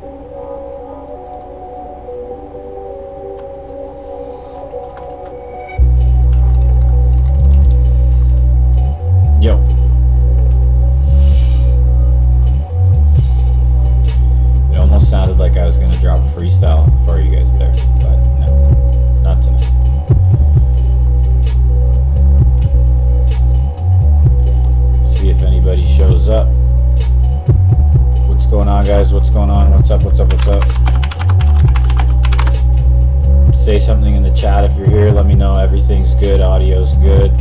Yo. It almost sounded like I was going to drop a freestyle for you guys there, but no, not tonight. See if anybody shows up. What's going on, guys? What's going on? What's up? What's up? What's up? Say something in the chat if you're here. Let me know everything's good, audio's good.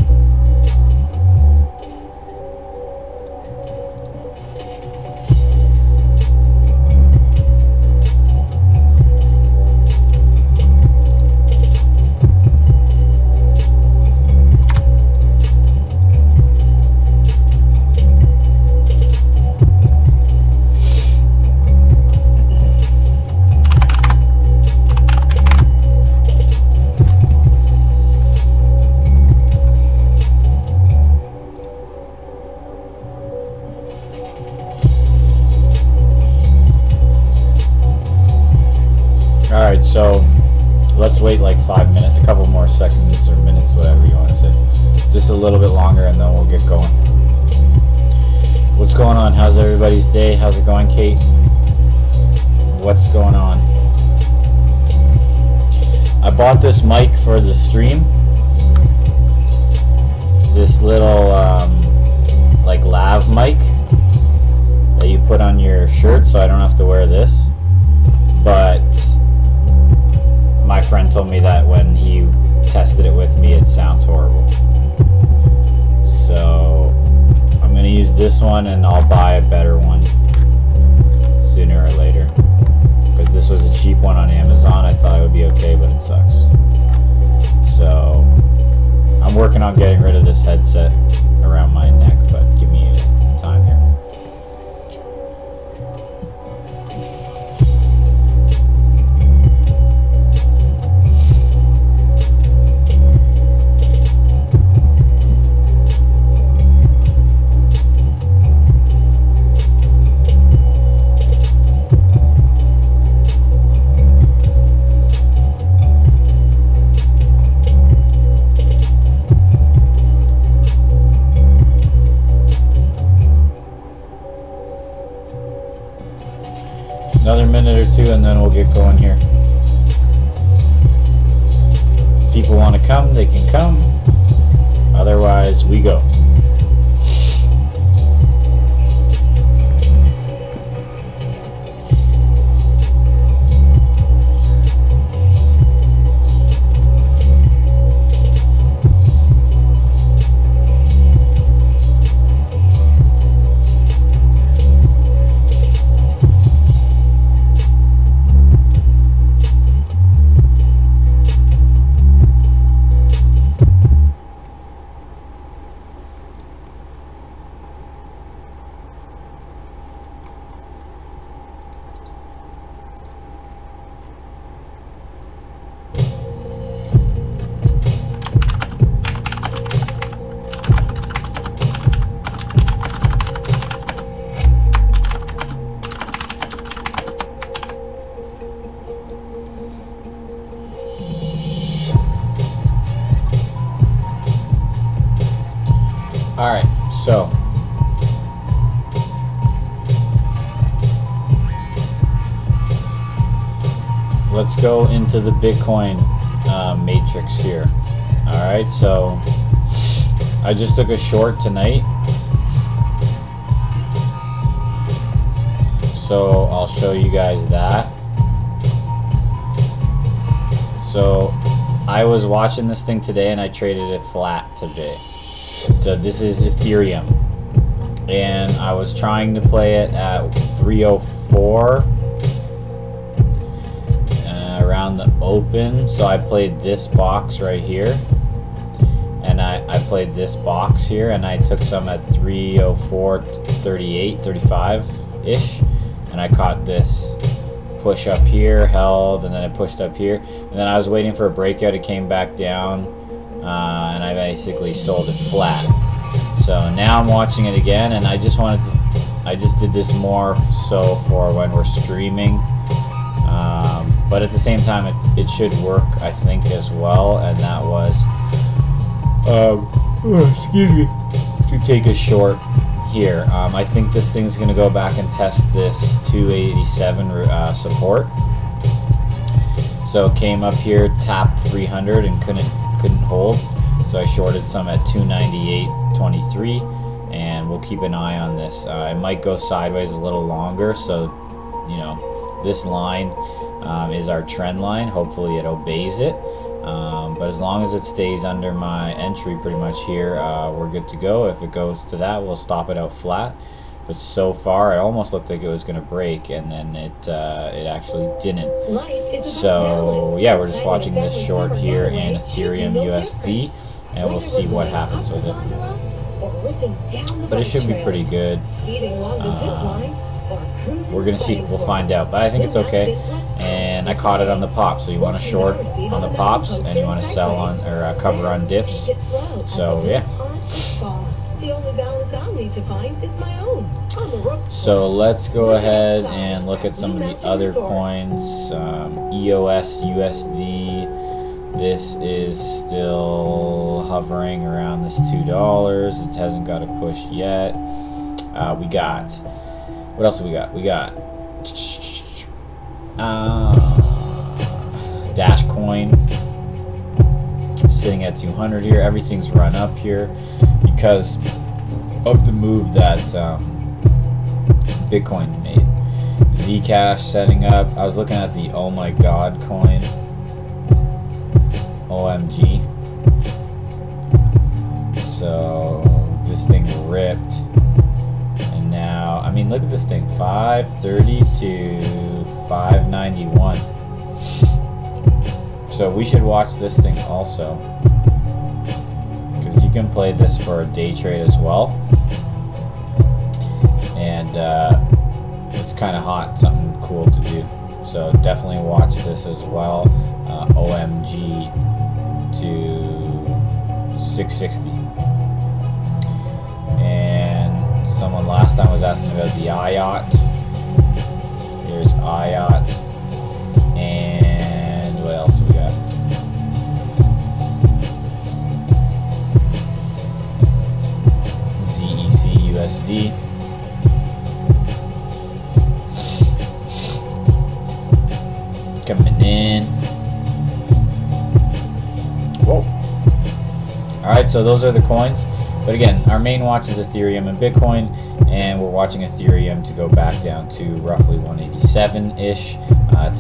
So let's wait like 5 minutes, a couple more seconds or minutes, whatever you want to say. Just a little bit longer and then we'll get going. What's going on? How's everybody's day? How's it going, Kate? What's going on? I bought this mic for the stream. This little like lav mic that you put on your shirt so I don't have to wear this. But my friend told me that when he tested it with me, it sounds horrible. So I'm gonna use this one and I'll buy a better one sooner or later. Because this was a cheap one on Amazon, I thought it would be okay, but it sucks. So I'm working on getting rid of this headset around my neck, but give me time here. Another minute or two and then we'll get going here. If people want to come, they can come. Otherwise, we go. Alright, so let's go into the Bitcoin matrix here. Alright, so I just took a short tonight, so I'll show you guys that. So I was watching this thing today and I traded it flat today. So this is Ethereum, and I was trying to play it at 304 around the open. So I played this box right here, and I played this box here, and I took some at 304, 38, 35 ish, and I caught this push up here, held, and then it pushed up here, and then I was waiting for a breakout. It came back down. And I basically sold it flat. So now I'm watching it again, and I just wanted to I just did this more so for when we're streaming. But at the same time, it should work, I think, as well. And that was, excuse me, to take a short here. I think this thing's going to go back and test this 287 support. So it came up here, tapped 300 and couldn't hold. So I shorted some at 298.23, and we'll keep an eye on this. It might go sideways a little longer, so you know this line is our trend line. Hopefully it obeys it, but as long as it stays under my entry pretty much here, we're good to go. If it goes to that, we'll stop it out flat. But so far, it almost looked like it was going to break, and then it actually didn't. So yeah, we're just watching this short here in Ethereum USD, and we'll see what happens with it. But it should be pretty good. We're gonna see. We'll find out. But I think it's okay. And I caught it on the pop. So you want to short on the pops, and you want to sell on or cover on dips. So yeah. The only balance I'll need to find is my own. So let's go ahead and look at some of the other coins. EOS USD. This is still hovering around this $2. It hasn't got a push yet. We got, what else do we got? We got Dash Coin sitting at 200 here. Everything's run up here because of the move that Bitcoin made. Zcash setting up. I was looking at the Oh My God coin. OMG. So this thing ripped, and now, I mean, look at this thing, 530 to 591. So we should watch this thing also, because you can play this for a day trade as well, and it's kind of hot, something cool to do. So definitely watch this as well. OMG to 660. And someone last time was asking about the IOT. Here's IOT. And what else do we got? ZEC USD. Coming in. Whoa. Alright, so those are the coins. But again, our main watch is Ethereum and Bitcoin, and we're watching Ethereum to go back down to roughly 187-ish.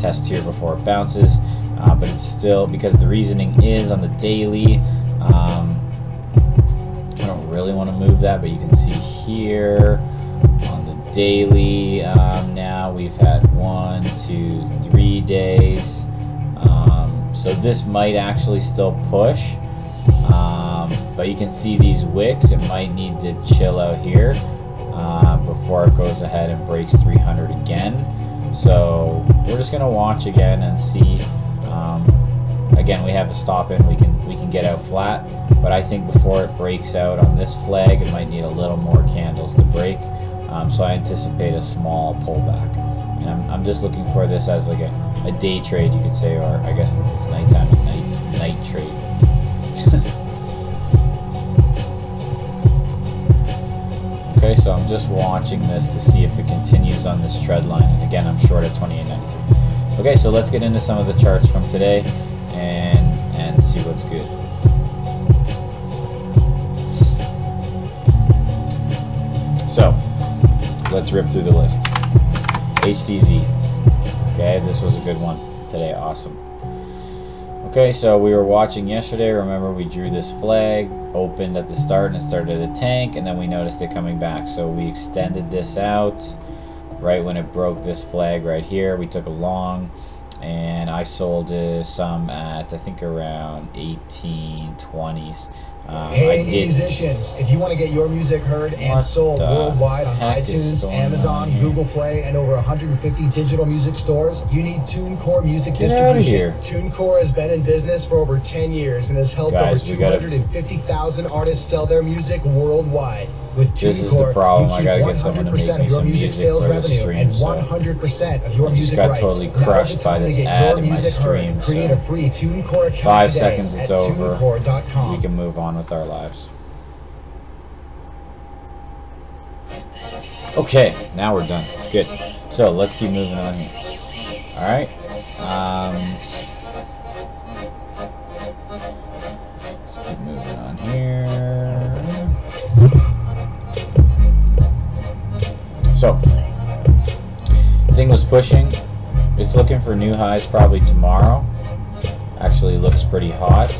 Test here before it bounces. But it's still, because the reasoning is on the daily, I don't really want to move that, but you can see here on the daily, now we've had 1, 2, 3 days. So this might actually still push, but you can see these wicks. It might need to chill out here before it goes ahead and breaks 300 again. So we're just gonna watch again and see. Again, we have a stop in. We can get out flat, but I think before it breaks out on this flag, it might need a little more candles to break. So I anticipate a small pullback. And I'm just looking for this as like a day trade, you could say, or I guess since it's nighttime, a night trade. Okay, so I'm just watching this to see if it continues on this trend line. And again, I'm short at 28.93. Okay, so let's get into some of the charts from today and see what's good. So let's rip through the list. HTZ. Okay, this was a good one today. Awesome. Okay, so we were watching yesterday. Remember, we drew this flag, opened at the start, and it started a tank, and then we noticed it coming back. So we extended this out right when it broke this flag right here. We took a long, and I sold some at, I think, around 1820s. Hey musicians, if you want to get your music heard and sold worldwide on iTunes, Amazon, Google Play, and over 150 digital music stores, you need TuneCore Music Distribution. TuneCore has been in business for over 10 years and has helped over 250,000 artists sell their music worldwide. With This is TuneCore, the problem. you I keep gotta get someone to make 100% me of your some music music sales for the revenue stream. and So 100% of your I just music got rights. totally Now's the crushed by time to this get ad your in my music heard. stream. Create So a free TuneCore account 5 today seconds, at it's over. TuneCore.com. We can move on with our lives. Okay, now we're done. Good. So let's keep moving on here. All right. Let's keep moving on here. So, thing was pushing. It's looking for new highs probably tomorrow. Actually looks pretty hot.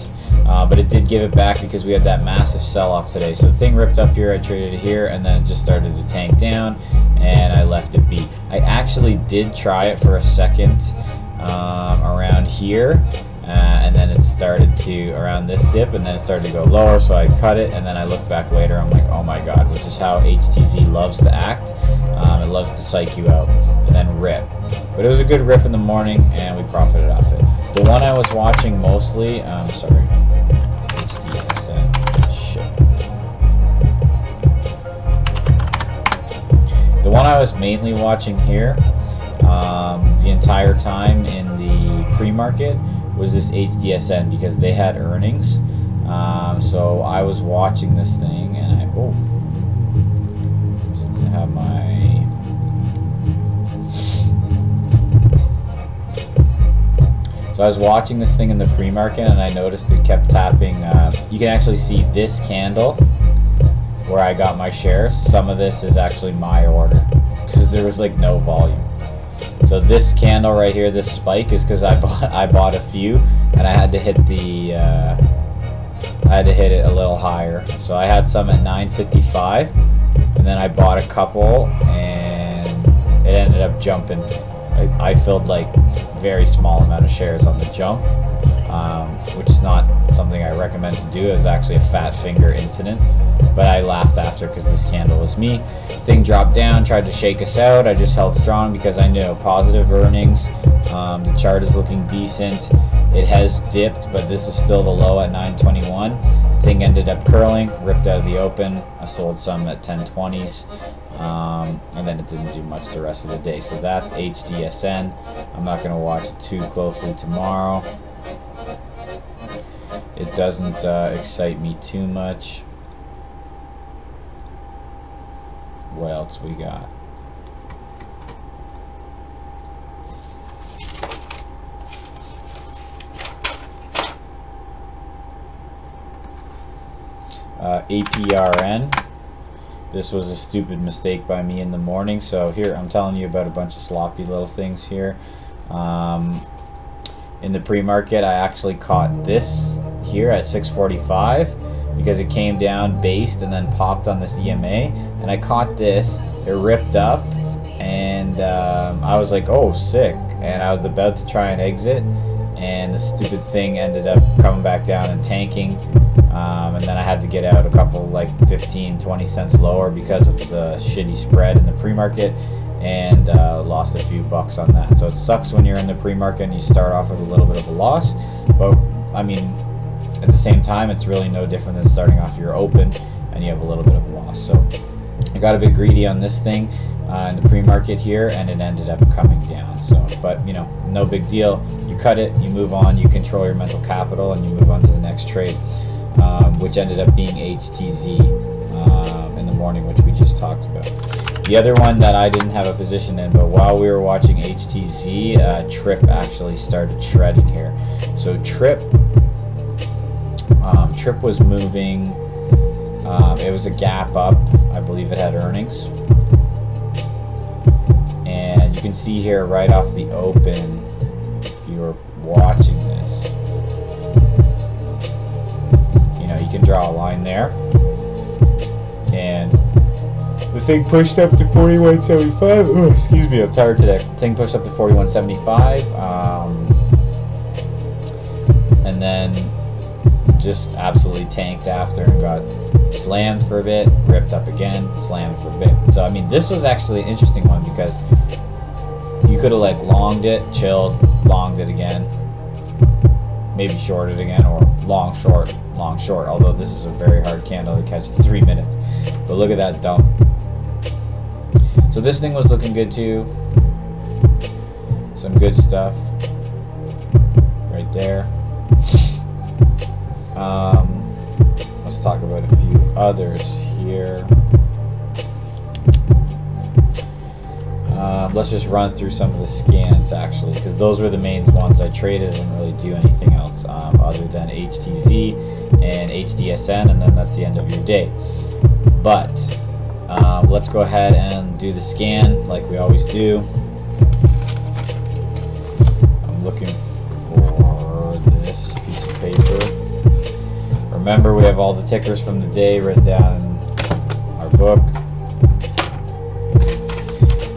But it did give it back because we had that massive sell-off today. So the thing ripped up here, I traded it here, and then it just started to tank down, and I left it be. I actually did try it for a second around here, and then it started to, around this dip, and then it started to go lower, so I cut it, and then I looked back later, I'm like, oh my god, which is how HTZ loves to act. It loves to psych you out, and then rip. But it was a good rip in the morning, and we profited off it. The one I was watching mostly, sorry, HDSN, shit. The one I was mainly watching here, the entire time in the pre-market, was this HDSN because they had earnings. So I was watching this thing, and I to have my. So I was watching this thing in the pre-market, and I noticed it kept tapping. You can actually see this candle where I got my shares. Some of this is actually my order because there was like no volume. So this candle right here, this spike, is because I bought a few, and I had to hit the I had to hit it a little higher. So I had some at 9.55, and then I bought a couple, and it ended up jumping. I filled like very small amount of shares on the jump, which is not something I recommend to do. It was actually a fat finger incident, but I laughed after because this candle was me. Thing dropped down, tried to shake us out. I just held strong because I knew positive earnings. The chart is looking decent. It has dipped, but this is still the low at 921. Thing ended up curling, ripped out of the open. I sold some at 1020s. And then it didn't do much the rest of the day. So that's HDSN. I'm not going to watch it too closely tomorrow. It doesn't excite me too much. What else we got? APRN. This was a stupid mistake by me in the morning. So here, I'm telling you about a bunch of sloppy little things here. In the pre-market, I actually caught this here at 645 because it came down, based, and then popped on this EMA. And I caught this. It ripped up, and I was like, oh, sick. And I was about to try and exit, and the stupid thing ended up coming back down and tanking. And then I had to get out a couple, like 15-20 cents lower because of the shitty spread in the pre-market, and lost a few bucks on that. So it sucks when you're in the pre-market and you start off with a little bit of a loss, but I mean, at the same time, it's really no different than starting off your open and you have a little bit of a loss. So I got a bit greedy on this thing in the pre-market here, and it ended up coming down. So, but you know, no big deal. You cut it, you move on, you control your mental capital, and you move on to the next trade. Which ended up being HTZ in the morning, which we just talked about. The other one that I didn't have a position in, but while we were watching HTZ, Trip actually started shredding here. So Trip was moving. It was a gap up. I believe it had earnings. And you can see here right off the open, if you were watching this, you can draw a line there, and the thing pushed up to 41.75. Oh, excuse me, I'm tired today. The thing pushed up to 41.75, and then just absolutely tanked after and got slammed for a bit, ripped up again, slammed for a bit. So I mean, this was actually an interesting one because you could have like longed it, chilled, longed it again, maybe short it again, or long short, although this is a very hard candle to catch 3 minutes. But look at that dump. So this thing was looking good too. Some good stuff right there. Let's talk about a few others here. Let's just run through some of the scans actually, because those were the main ones I traded. I didn't really do anything else other than HTZ and HDSN, and then that's the end of your day. But let's go ahead and do the scan like we always do. I'm looking for this piece of paper. Remember, we have all the tickers from the day written down in our book.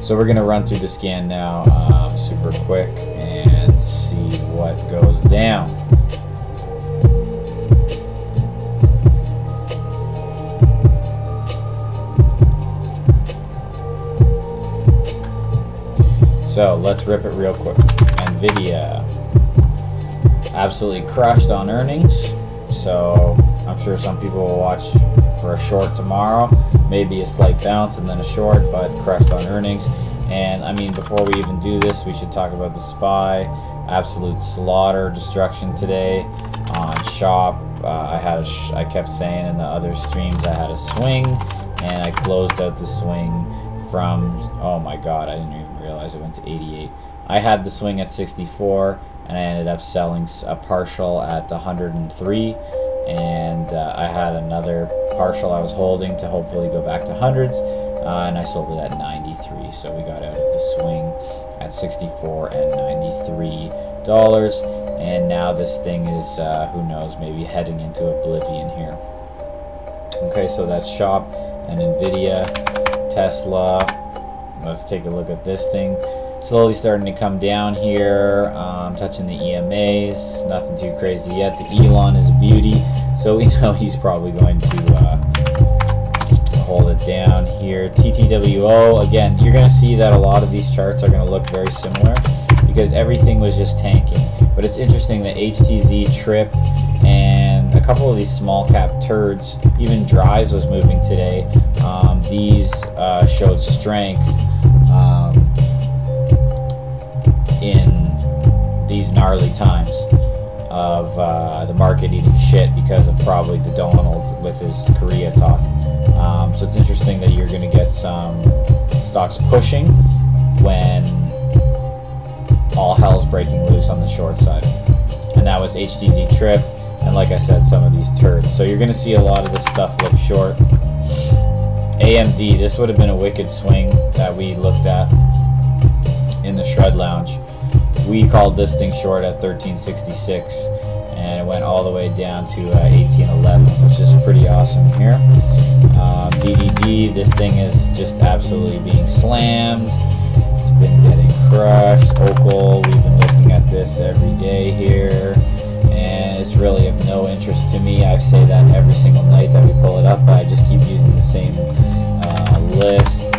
So we're going to run through the scan now super quick and see what goes down. So let's rip it real quick. NVIDIA absolutely crushed on earnings. So I'm sure some people will watch for a short tomorrow, maybe a slight bounce and then a short, but crushed on earnings. And I mean, before we even do this, we should talk about the SPY. Absolute slaughter, destruction today on shop. I kept saying in the other streams I had a swing, and I closed out the swing from, oh my god, I didn't even realize it went to 88. I had the swing at 64, and I ended up selling a partial at 103, and I had another partial I was holding to hopefully go back to hundreds, and I sold it at 93. So we got out of the swing at 64 and $93, and now this thing is who knows, maybe heading into oblivion here. Okay, so that's shop and NVIDIA. Tesla, let's take a look at this thing. Slowly starting to come down here, touching the EMAs, nothing too crazy yet. The Elon is a beauty, so we know he's probably going to hold it down here. TTWO, again, you're going to see that a lot of these charts are going to look very similar because everything was just tanking. But it's interesting that HTZ, Trip, and a couple of these small cap turds, even Dries was moving today. These showed strength in these gnarly times of the market eating shit because of probably the Donald with his Korea talk. So it's interesting that you're going to get some stocks pushing when all hell's breaking loose on the short side. And that was HTZ Trip, and like I said, some of these turds. So you're going to see a lot of this stuff look short. AMD, this would have been a wicked swing that we looked at in the Shred Lounge. We called this thing short at 1366, and it went all the way down to 1811, which is pretty awesome here. DDD, this thing is just absolutely being slammed. It's been getting crushed. Okul, we've been looking at this every day here, and it's really of no interest to me. I say that every single night that we pull it up, but I just keep using the same list.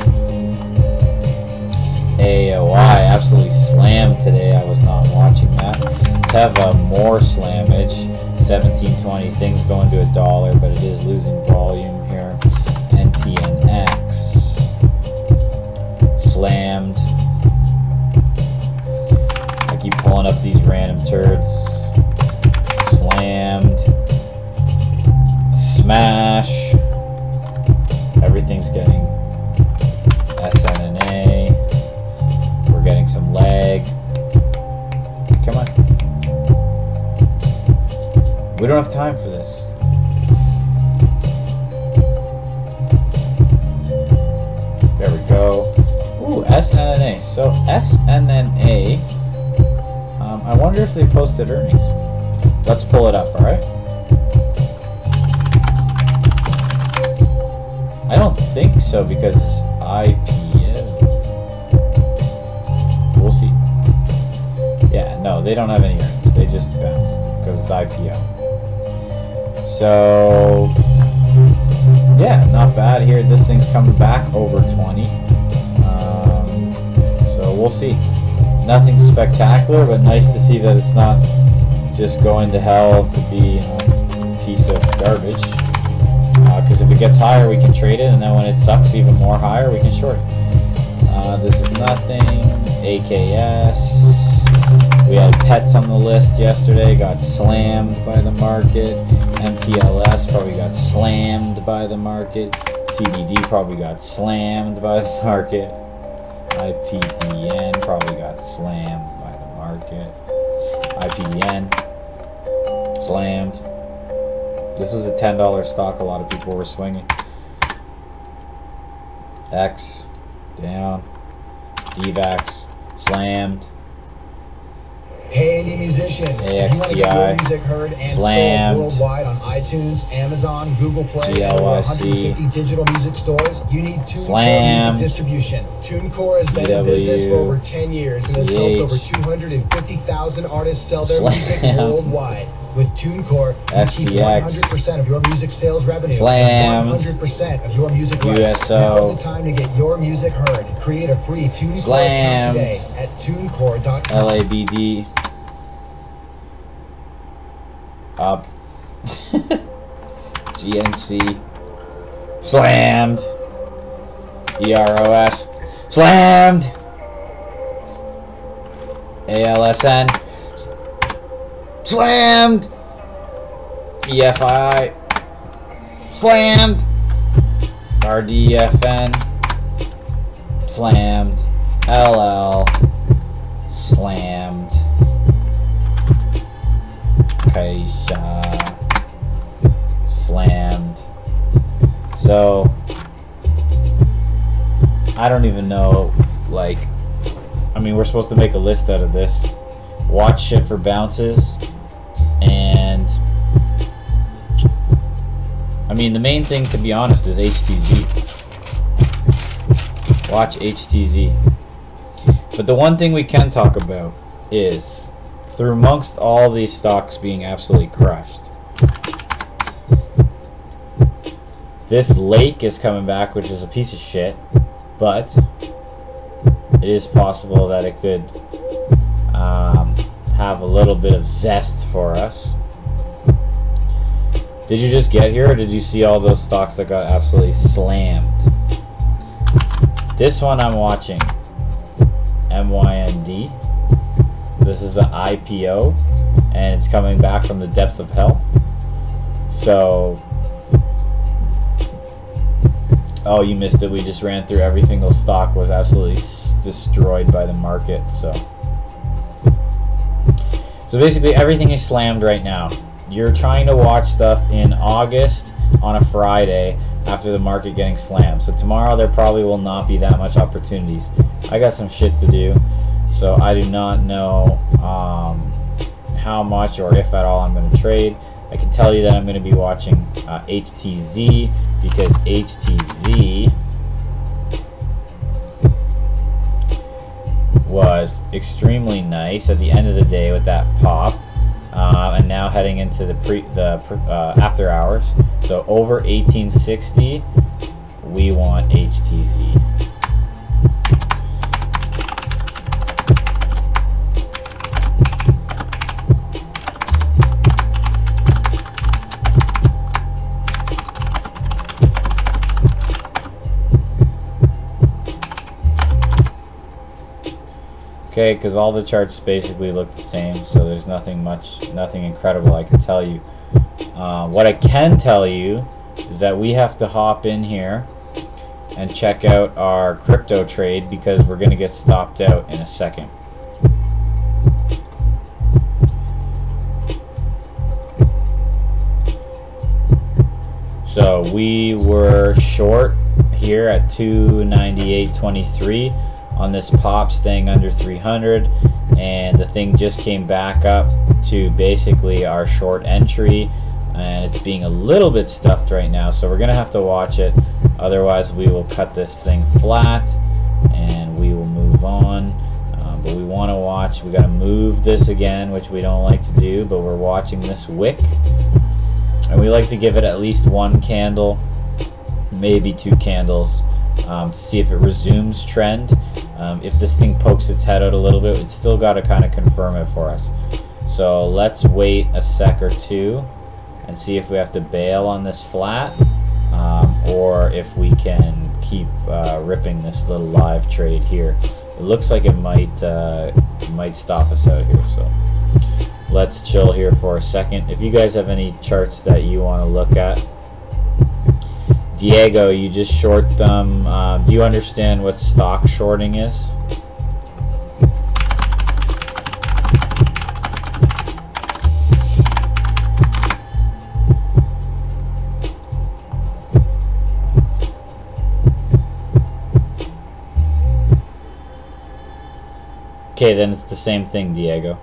AOI absolutely slammed today. I was not watching that. Teva, more slammage. 1720, things going to $1, but it is losing volume here. NTNX slammed. I keep pulling up these random turds. Slammed. Smash. Everything's getting SNNA. We're getting some lag. Come on. We don't have time for this. There we go. Ooh, SNNA. So SNNA, I wonder if they posted earnings. Let's pull it up, alright? I don't think so because it's IPO. We'll see. Yeah, no, they don't have any earnings. They just bounced because it's IPO. So, yeah, not bad here. This thing's coming back over 20. So we'll see. Nothing spectacular, but nice to see that it's not just going to hell to be a piece of garbage. Because if it gets higher, we can trade it, and then when it sucks even more higher, we can short it. This is nothing. AKS. We had pets on the list yesterday, got slammed by the market. MTLS probably got slammed by the market. TDD probably got slammed by the market. IPDN probably got slammed by the market. IPDN slammed. This was a $10 stock. A lot of people were swinging. X down. DVAX slammed. Hey, indie musicians, if you want to get your music heard and slammed. sold worldwide on iTunes, Amazon, Google Play, and over 150 digital music stores, you need TuneCore Music Distribution. TuneCore has been in business for over 10 years and has helped over 250,000 artists sell their music worldwide. With TuneCore, you keep 100% of your music sales revenue and 100% of your music rights. Now's the time to get your music heard. Create a free TuneCore account today at tunecore.com. LABD. Up. GNC. Slammed. EROS. Slammed. ALSN. Slammed. EFI. Slammed. RDFN. Slammed. LL. Slammed. Kaisha. Slammed. So I don't even know, like, I mean, we're supposed to make a list out of this. Watch shit for bounces. And I mean, the main thing, to be honest, is HTZ. Watch HTZ. But the one thing we can talk about is, through amongst all these stocks being absolutely crushed, this Lake is coming back, which is a piece of shit, but it is possible that it could have a little bit of zest for us. Did you just get here, or did you see all those stocks that got absolutely slammed? This one I'm watching, MYND. This is an IPO, and it's coming back from the depths of hell. So, oh, you missed it. We just ran through every single stock was absolutely destroyed by the market. So basically everything is slammed right now. You're trying to watch stuff in August on a Friday after the market getting slammed. So tomorrow there probably will not be that much opportunities. I got some shit to do, so I do not know how much or if at all I'm going to trade. I can tell you that I'm going to be watching HTZ, because HTZ was extremely nice at the end of the day with that pop, and now heading into the after hours. So over 1860, we want HTZ. Okay, because all the charts basically look the same, so there's nothing incredible I can tell you. What I can tell you is that we have to hop in here and check out our crypto trade, because we're going to get stopped out in a second. So we were short here at 298.23 on this pop, staying under 300, and the thing just came back up to basically our short entry, and it's being a little bit stuffed right now, so we're gonna have to watch it. Otherwise we will cut this thing flat and we will move on. But we want to watch, we got to move this again, which we don't like to do, but we're watching this wick, and we like to give it at least one candle, maybe two candles, to see if it resumes trend. If this thing pokes its head out a little bit, it's still got to kind of confirm it for us. So let's wait a sec or two and see if we have to bail on this flat, or if we can keep ripping this little live trade here. It looks like it might stop us out here, so let's chill here for a second. If you guys have any charts that you want to look at, Diego, you just short them. Do you understand what stock shorting is? Okay, then it's the same thing, Diego.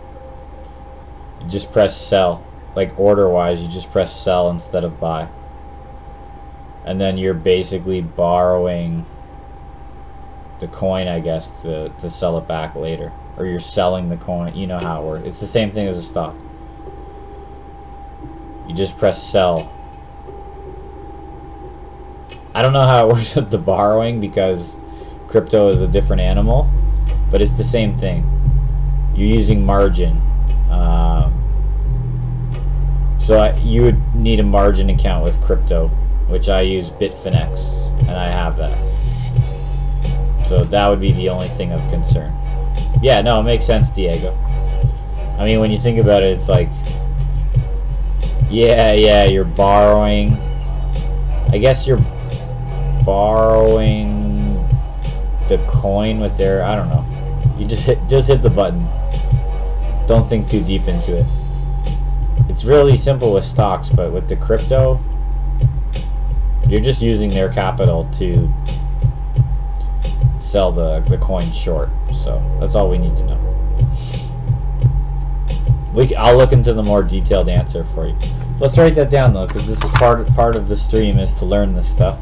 You just press sell. Like order-wise, you just press sell instead of buy. And then you're basically borrowing the coin, I guess, to sell it back later. Or you're selling the coin. You know how it works. It's the same thing as a stock. You just press sell. I don't know how it works with the borrowing because crypto is a different animal. But it's the same thing. You're using margin. So you would need a margin account with crypto, which I use Bitfinex, and I have that. So that would be the only thing of concern. Yeah, no, it makes sense, Diego. I mean, when you think about it, it's like, yeah, you're borrowing. I guess you're borrowing the coin with their, I don't know. You just hit the button. Don't think too deep into it. It's really simple with stocks, but with the crypto, you're just using their capital to sell the coin short. So that's all we need to know. I'll look into the more detailed answer for you. Let's write that down though, because this is part of the stream is to learn this stuff.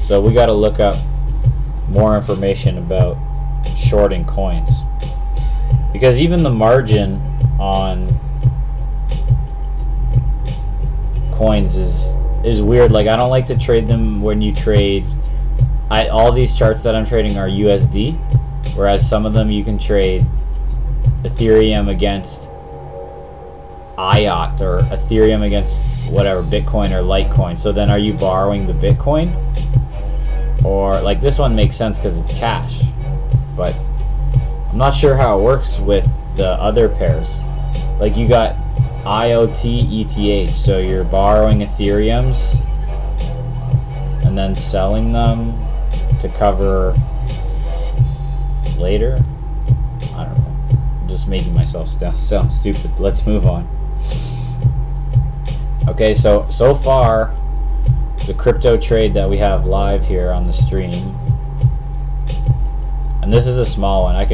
So we got to look up more information about shorting coins, because even the margin on coins is weird. Like, I don't like to trade them when you trade. All these charts that I'm trading are USD, whereas some of them you can trade Ethereum against IOT or Ethereum against whatever, Bitcoin or Litecoin. So then are you borrowing the Bitcoin? Or like this one makes sense because it's cash, but I'm not sure how it works with the other pairs. Like you got IoT ETH, so you're borrowing Ethereums and then selling them to cover later. I don't know. I'm just making myself sound stupid. Let's move on. Okay, so far the crypto trade that we have live here on the stream, and this is a small one. If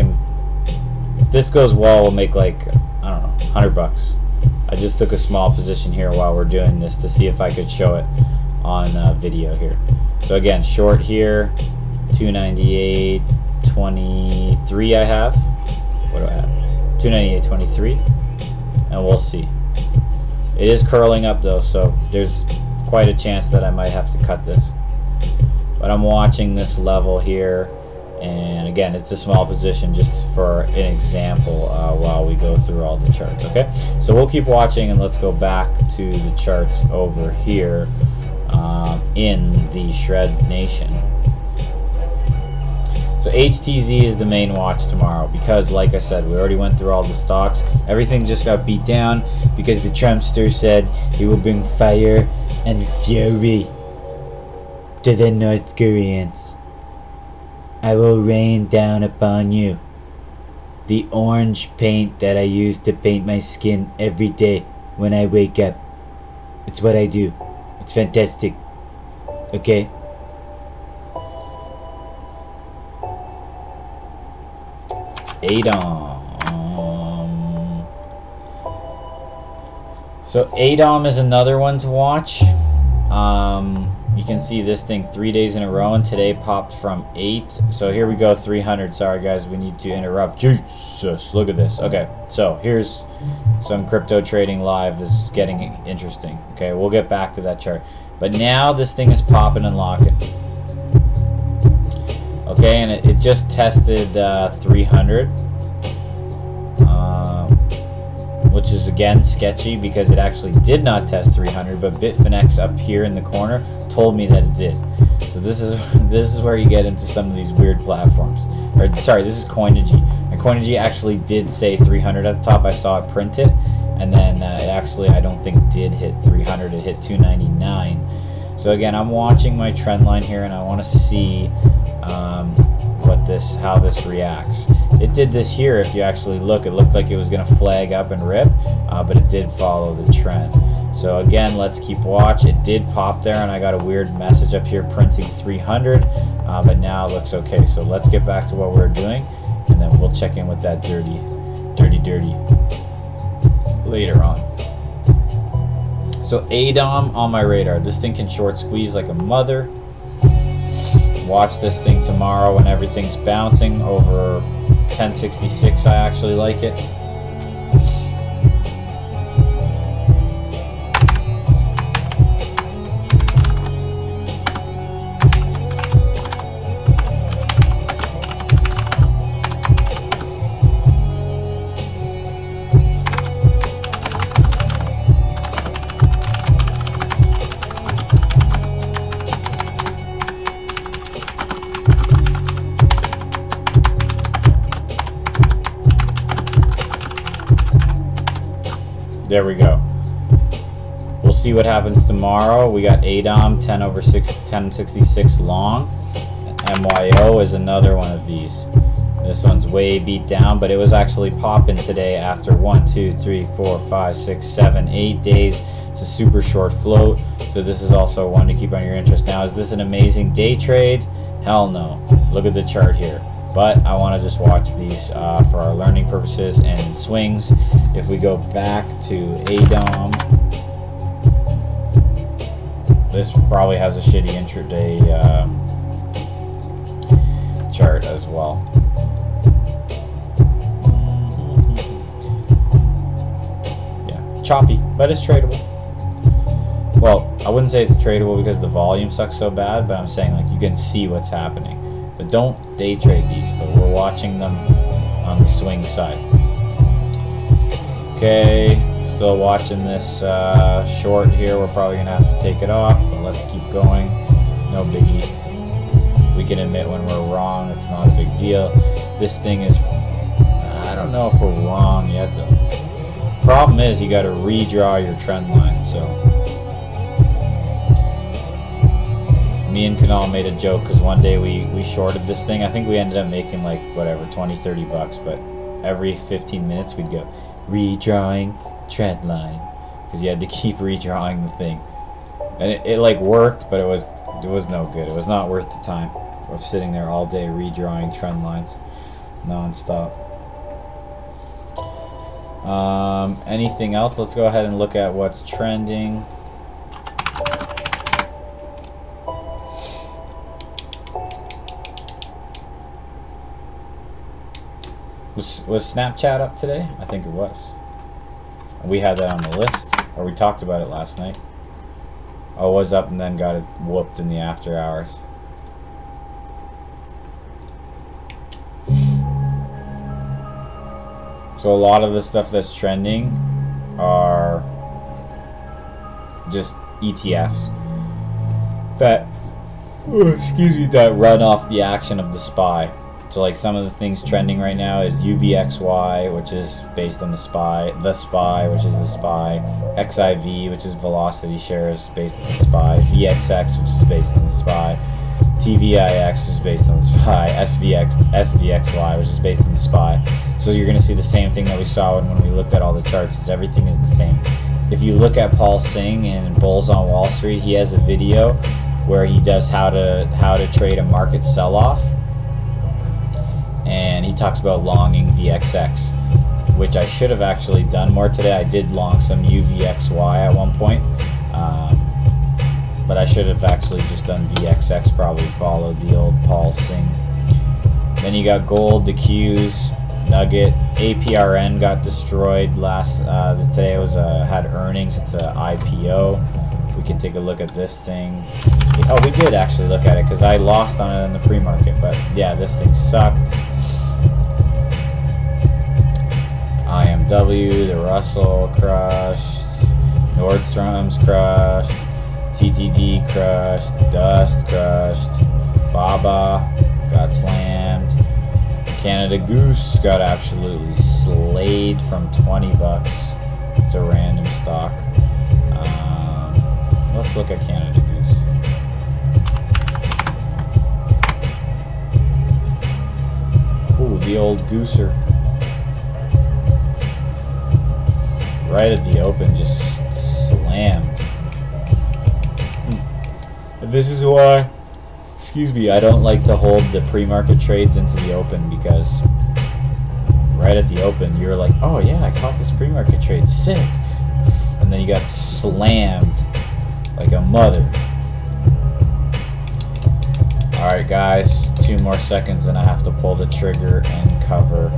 this goes well, we'll make like, I don't know, 100 bucks. I just took a small position here while we're doing this to see if I could show it on video here. So again, short here, 298.23 I have. What do I have? 298.23, and we'll see. It is curling up though, so there's quite a chance that I might have to cut this. But I'm watching this level here, and again, it's a small position just for an example while we go through all the charts. Okay, so we'll keep watching, and let's go back to the charts over here in the Shred Nation. So HTZ is the main watch tomorrow because, like I said, we already went through all the stocks. Everything just got beat down because the Trumpster said he will bring fire and fury to the North Koreans. I will rain down upon you the orange paint that I use to paint my skin every day when I wake up. It's what I do. It's fantastic. Okay? ADOM. So ADOM is another one to watch. You can see this thing 3 days in a row, and today popped from 8. So here we go, 300. Sorry guys, we need to interrupt. Jesus, look at this. Okay, so here's some crypto trading live. This is getting interesting. Okay, we'll get back to that chart. But now this thing is popping and locking. Okay, and it just tested 300. which is again sketchy because it actually did not test 300, but Bitfinex up here in the corner told me that it did. So this is where you get into some of these weird platforms. Or sorry, this is KETCHUP, and KETCHUP actually did say 300 at the top. I saw it print it, and then it actually, I don't think, did hit 300. It hit 299. So again, I'm watching my trend line here, and I want to see how this reacts. It did this here. If you actually look, it looked like it was going to flag up and rip, but it did follow the trend. So again, let's keep watch. It did pop there, and I got a weird message up here printing 300, but now it looks okay. So let's get back to what we're doing, and then we'll check in with that dirty later on. So ADOM on my radar. This thing can short squeeze like a mother. Watch this thing tomorrow when everything's bouncing over 1066. I actually like it. There we go. We'll see what happens tomorrow. We got ADOM 10/1066 long. MYO is another one of these. This one's way beat down, but it was actually popping today after 1, 2, 3, 4, 5, 6, 7, 8 days. It's a super short float, so this is also one to keep on your interest. Now, is this an amazing day trade? Hell no. Look at the chart here. But I want to just watch these for our learning purposes and swings. If we go back to ADOM, this probably has a shitty intraday chart as well. Yeah, choppy, but it's tradable. Well, I wouldn't say it's tradable because the volume sucks so bad, but I'm saying like you can see what's happening. But don't day trade these, but we're watching them on the swing side. Okay, still watching this short here. We're probably gonna have to take it off, but let's keep going. No biggie. We can admit when we're wrong. It's not a big deal. This thing is, I don't know if we're wrong yet. The problem is you got to redraw your trend line. So me and Kanal made a joke because one day we shorted this thing. I think we ended up making like whatever 20-30 bucks, but every 15 minutes we'd go redrawing trend line because you had to keep redrawing the thing, and it like worked, but it was no good. It was not worth the time of sitting there all day redrawing trend lines non-stop. Anything else? Let's go ahead and look at what's trending. Was Snapchat up today? I think it was. We had that on the list, or we talked about it last night. Oh, it was up and then got it whooped in the after hours. So a lot of the stuff that's trending are just ETFs that, excuse me, that run off the action of the SPY. So like some of the things trending right now is UVXY, which is based on the SPY, which is the SPY, XIV, which is velocity shares based on the SPY, VXX, which is based on the SPY, TVIX, which is based on the SPY, SVXY, which is based on the SPY. So you're going to see the same thing that we saw when we looked at all the charts, is everything is the same. If you look at Paul Singh in Bulls on Wall Street, he has a video where he does how to trade a market sell-off. And he talks about longing VXX, which I should have actually done more today. I did long some UVXY at one point, but I should have actually just done VXX, probably followed the old Paul Singh. Then you got gold, the Qs, Nugget, APRN got destroyed last. Today was had earnings. It's a IPO. We can take a look at this thing. Oh, we did actually look at it because I lost on it in the pre-market. But yeah, this thing sucked. I am W, the Russell crushed, Nordstrom's crushed, TTD crushed, Dust crushed, Baba got slammed, Canada Goose got absolutely slayed from 20 bucks. It's a random stock. Let's look at Canada Goose. Ooh, the old gooser. Right at the open, just slammed. And this is why, excuse me, I don't like to hold the pre-market trades into the open, because right at the open, you're like, oh yeah, I caught this pre-market trade, sick. And then you got slammed like a mother. Alright guys, 2 more seconds and I have to pull the trigger and cover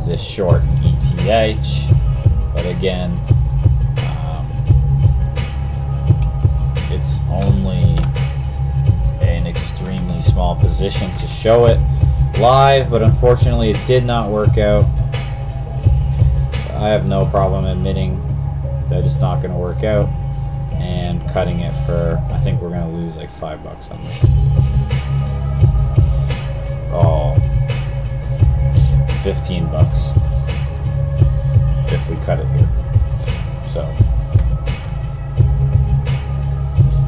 this short ETH. But again, it's only an extremely small position to show it live, but unfortunately it did not work out. I have no problem admitting that it's not going to work out and cutting it for, I think we're going to lose like $5 on this. Oh, 15 bucks if we cut it here. So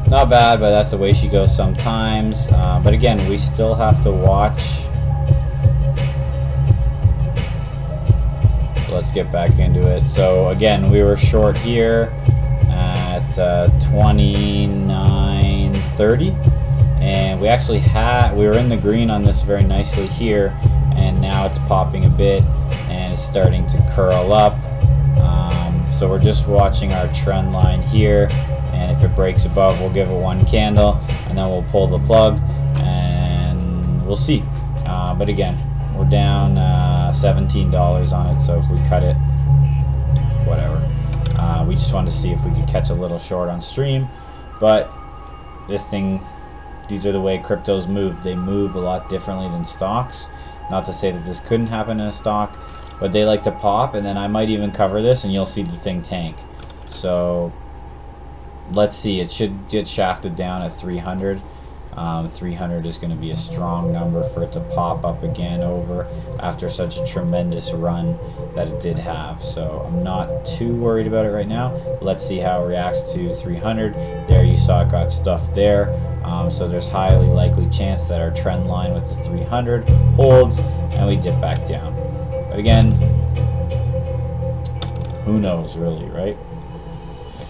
not bad, but that's the way she goes sometimes. But again, we still have to watch. Let's get back into it. So again, we were short here at 29.30, and we actually we were in the green on this very nicely here, and now it's popping a bit and it's starting to curl up. So we're just watching our trend line here, and if it breaks above, we'll give it 1 candle and then we'll pull the plug and we'll see. But again, we're down $17 on it, so if we cut it, whatever. We just wanted to see if we could catch a little short on stream, but this thing, these are the way cryptos move. They move a lot differently than stocks. Not to say that this couldn't happen in a stock, but they like to pop, and then I might even cover this and you'll see the thing tank. So let's see, it should get shafted down at 300. 300 is going to be a strong number for it to pop up again over after such a tremendous run that it did have. So I'm not too worried about it right now. Let's see how it reacts to 300. There you saw it got stuffed there. So there's highly likely chance that our trend line with the 300 holds and we dip back down. But again, who knows really, right?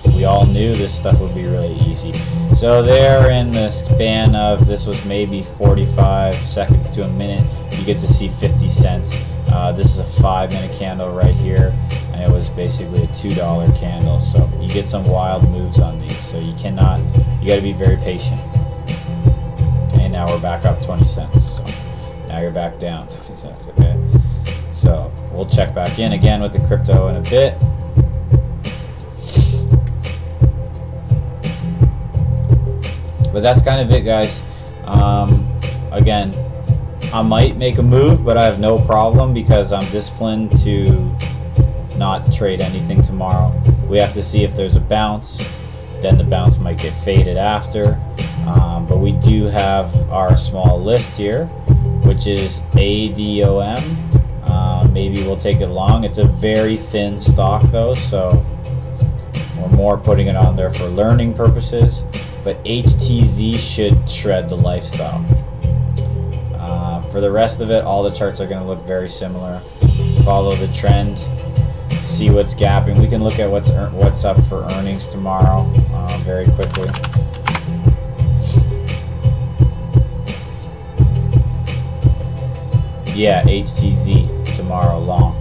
We all knew this stuff would be really easy. So there, in the span of, this was maybe 45 seconds to a minute, you get to see 50 cents. This is a 5-minute candle right here, and it was basically a $2 candle. So you get some wild moves on these. So you got to be very patient. And now we're back up 20 cents. So now you're back down 20 cents, okay? So we'll check back in again with the crypto in a bit. But that's kind of it, guys. Again, I might make a move, but I have no problem because I'm disciplined to not trade anything tomorrow. We have to see if there's a bounce. Then the bounce might get faded after. But we do have our small list here, which is ADOM. Maybe we'll take it long. It's a very thin stock though, so we're more putting it on there for learning purposes. But HTZ should shred the lifestyle. For the rest of it, all the charts are going to look very similar. Follow the trend, see what's gapping. We can look at what's up for earnings tomorrow very quickly. Yeah, HTZ tomorrow long.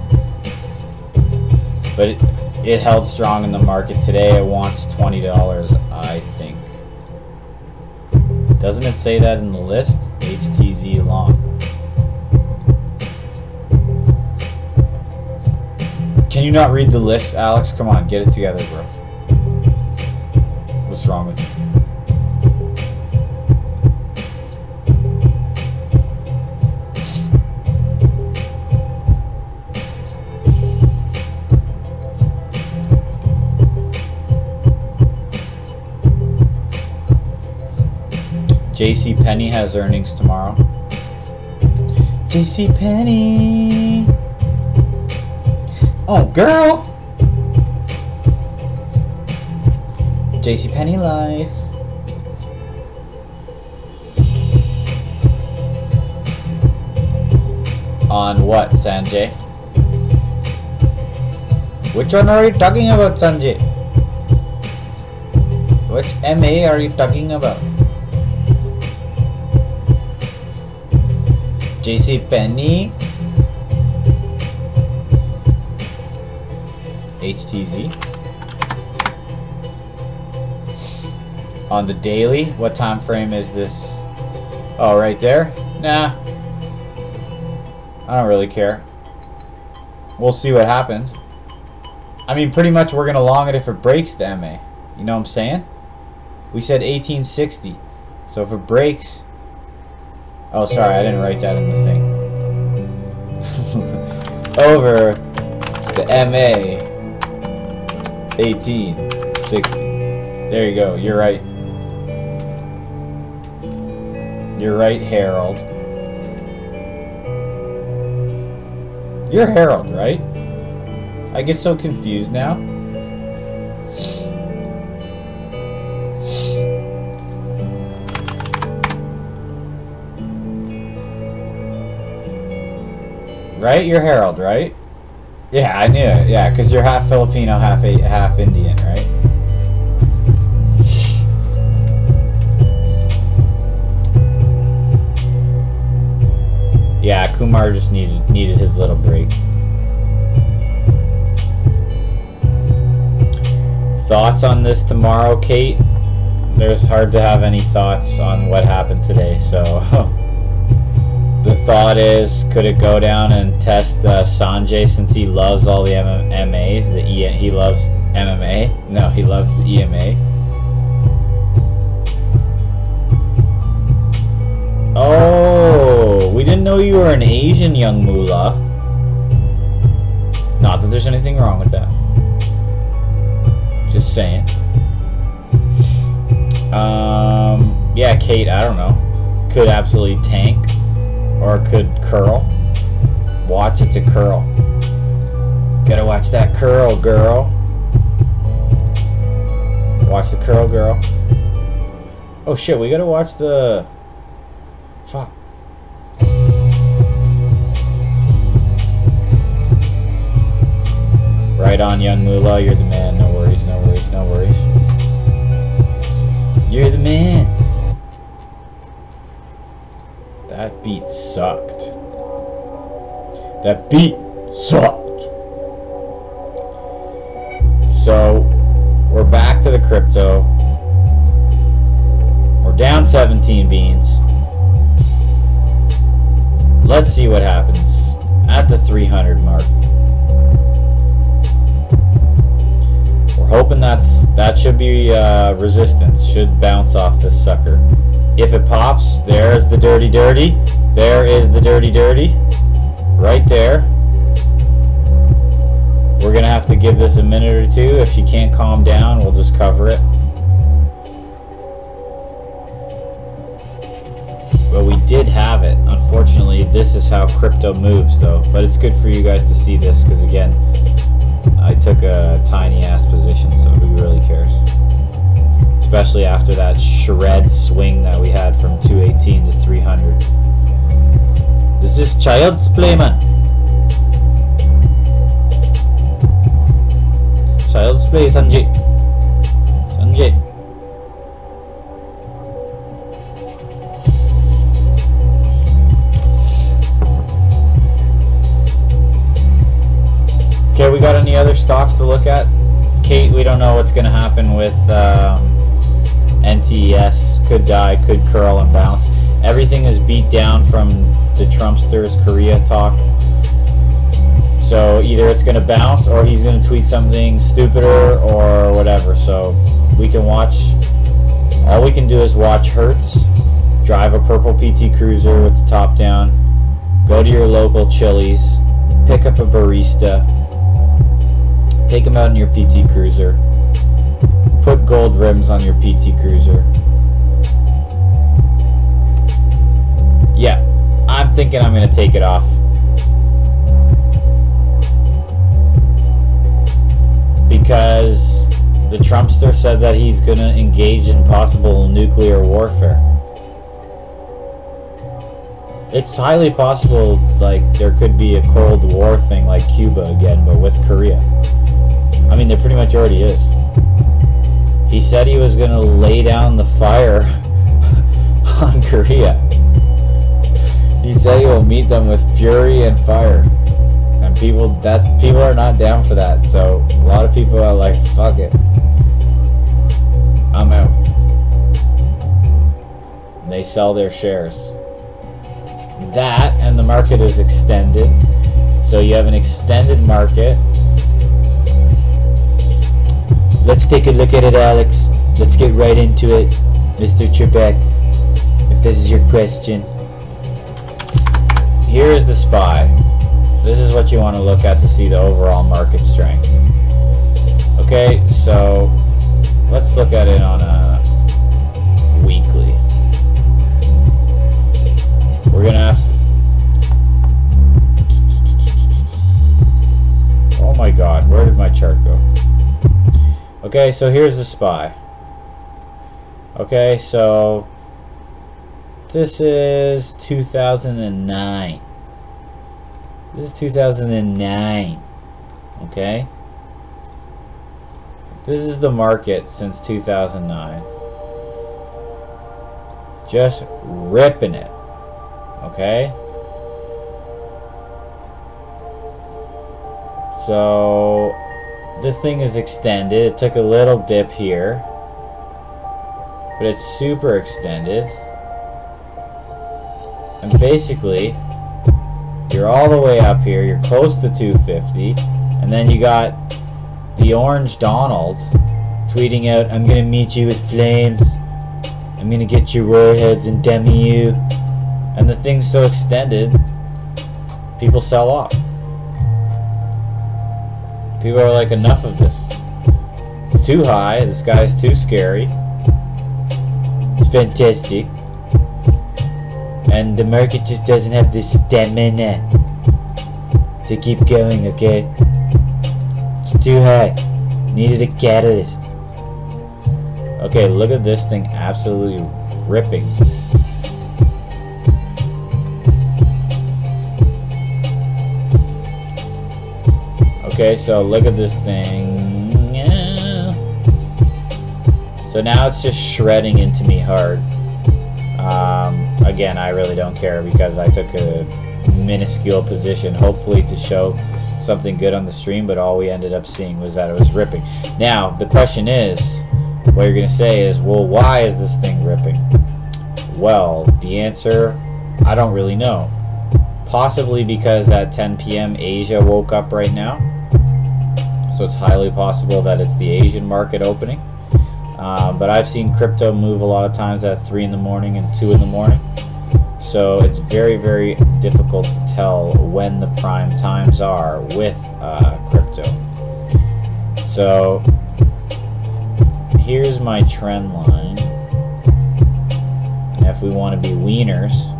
But it held strong in the market today. It wants $20, I think. Doesn't it say that in the list? HTZ long. Can you not read the list, Alex? Come on, get it together, bro. What's wrong with you? JC Penney has earnings tomorrow. JC Penney. Oh, girl. JC Penney life. On what, Sanjay? Which one are you talking about, Sanjay? Which MA are you talking about? JC Penney, HTZ. On the daily, what time frame is this? Oh, right there? Nah, I don't really care. We'll see what happens. I mean, pretty much we're gonna long it if it breaks the MA. You know what I'm saying? We said 1860, so if it breaks. Oh, sorry, I didn't write that in the thing. Over the MA 1860. There you go. You're right. You're right, Harold. You're Harold, right? I get so confused now. Right? You're Harold, right? Yeah, I knew it. Yeah, because you're half Filipino, half Indian, right? Yeah, Kumar just needed his little break. Thoughts on this tomorrow, Kate? There's hard to have any thoughts on what happened today, so the thought is, could it go down and test Sanjay since he loves all the MAs? He loves MMA? No, he loves the EMA. Oh, we didn't know you were an Asian, young Moolah. Not that there's anything wrong with that. Just saying. Yeah, Kate, I don't know. Could absolutely tank. Or could curl. Watch it to curl. Gotta watch that curl, girl. Watch the curl, girl. Oh shit, we gotta watch the... Fuck. Right on, young Moolah, you're the man. No worries, no worries, no worries. You're the man. That beat sucked. That beat sucked. So, we're back to the crypto. We're down 17 beans. Let's see what happens at the 300 mark. We're hoping that should be resistance. Should bounce off this sucker. If it pops, there's the dirty dirty. There is the dirty dirty. Right there. We're gonna have to give this a minute or two. If she can't calm down, we'll just cover it. But we did have it. Unfortunately, this is how crypto moves though. But it's good for you guys to see this because again, I took a tiny ass position, so who really cares? Especially after that shred swing that we had from 218 to 300. This is child's play, man. Child's play, Sanjay. Sanjay. Okay, we got any other stocks to look at? Kate, we don't know what's going to happen with NTES. Could die, could curl and bounce. Everything is beat down from the Trumpster's Korea talk. So either it's going to bounce or he's going to tweet something stupider or whatever. So we can watch. All we can do is watch Hertz drive a purple PT Cruiser with the top down. Go to your local Chili's. Pick up a barista. Take him out in your PT Cruiser. Put gold rims on your PT Cruiser. Yeah, I'm thinking I'm gonna take it off. Because the Trumpster said that he's gonna engage in possible nuclear warfare. It's highly possible, like, there could be a Cold War thing like Cuba again, but with Korea. I mean, there pretty much already is. He said he was gonna lay down the fire on Korea. He said he will meet them with fury and fire. And people are not down for that. So a lot of people are like, fuck it, I'm out. And they sell their shares. That, and the market is extended. So you have an extended market. Let's take a look at it, Alex. Let's get right into it, Mr. Trebek, if this is your question. Here is the SPY. This is what you want to look at to see the overall market strength. Okay, so let's look at it on a weekly. We're gonna have to... Oh my god, where did my chart go? Okay, so here's the SPY. Okay, so this is 2009. This is 2009. Okay? This is the market since 2009. Just ripping it. Okay? So this thing is extended. It took a little dip here, but it's super extended. And basically, you're all the way up here. You're close to 250, and then you got the orange Donald tweeting out, "I'm gonna meet you with flames. I'm gonna get your warheads and demi you." And the thing's so extended, people sell off. People are like, enough of this. It's too high. This guy's too scary. It's fantastic. And the market just doesn't have the stamina to keep going, okay? It's too high. Needed a catalyst. Okay, look at this thing absolutely ripping. Okay, so look at this thing. Yeah. So now it's just shredding into me hard. Again, I really don't care because I took a minuscule position, hopefully to show something good on the stream, but all we ended up seeing was that it was ripping. Now, the question is, what you're going to say is, well, why is this thing ripping? Well, the answer, I don't really know. Possibly because at 10 p.m. Asia woke up right now. So it's highly possible that it's the Asian market opening. But I've seen crypto move a lot of times at 3 in the morning and 2 in the morning. So it's very, very difficult to tell when the prime times are with crypto. So here's my trend line. And if we want to be wieners,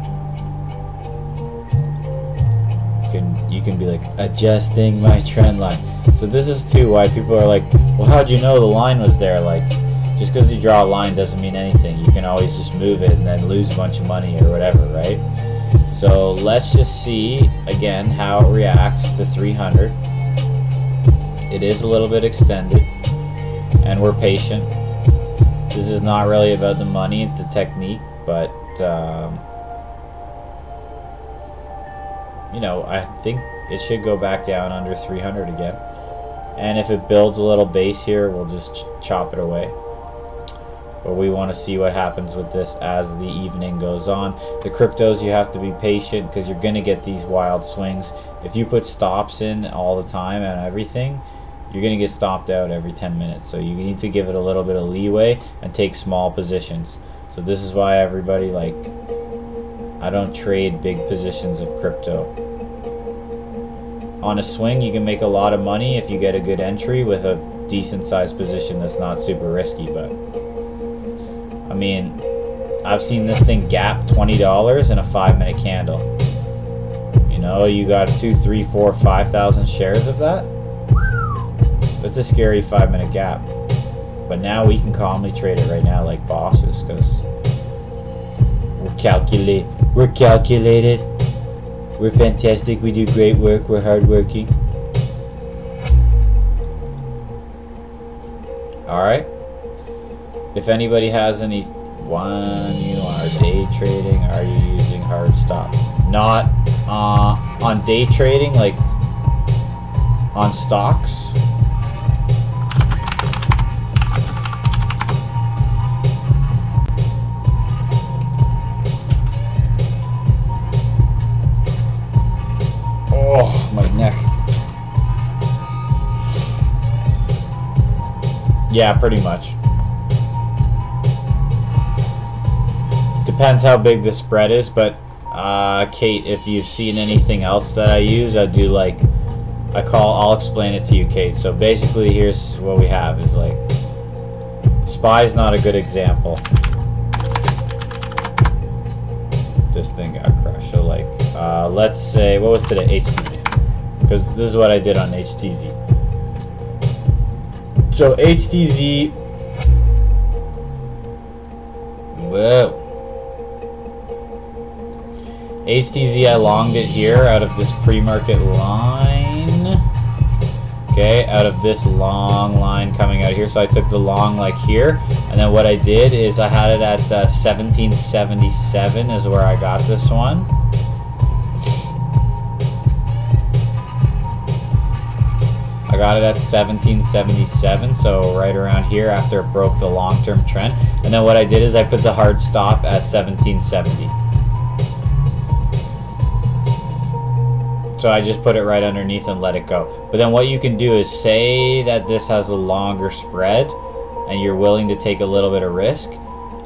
you can be like, adjusting my trend line. So this is too why people are like, well, how'd you know the line was there? Like, just because you draw a line doesn't mean anything. You can always just move it and then lose a bunch of money or whatever, right? So let's just see again how it reacts to 300. It is a little bit extended, and we're patient. This is not really about the money, the technique, but you know, I think it should go back down under 300 again. And if it builds a little base here, we'll just chop it away. But we want to see what happens with this as the evening goes on. The cryptos, you have to be patient because you're going to get these wild swings. If you put stops in all the time and everything, you're going to get stopped out every 10 minutes. So you need to give it a little bit of leeway and take small positions. So this is why everybody, like, I don't trade big positions of crypto. On a swing, you can make a lot of money if you get a good entry with a decent sized position that's not super risky, but I mean, I've seen this thing gap $20 in a 5-minute candle. You know, you got 2, 3, 4, 5,000 shares of that. That's a scary 5-minute gap. But now we can calmly trade it right now like bosses, because we're calculated. We're fantastic. We do great work. We're hardworking. Alright. If anybody has any, when you are day trading, are you using hard stop? Not on day trading, like on stocks. Oh, my neck. Yeah, pretty much. Depends how big the spread is, but Kate, if you've seen anything else that I use, I do like, I'll explain it to you, Kate. So basically, here's what we have is like, SPY's not a good example. This thing got crushed. So like, let's say, what was today? HTZ. Because this is what I did on HTZ. So HTZ, whoa. HTZ, I longed it here out of this pre-market line. Okay, out of this long line coming out here. So I took the long like here. And then what I did is I had it at 1777 is where I got this one. I got it at 1777, so right around here after it broke the long-term trend. And then what I did is I put the hard stop at 1770. So I just put it right underneath and let it go. But then what you can do is say that this has a longer spread and you're willing to take a little bit of risk.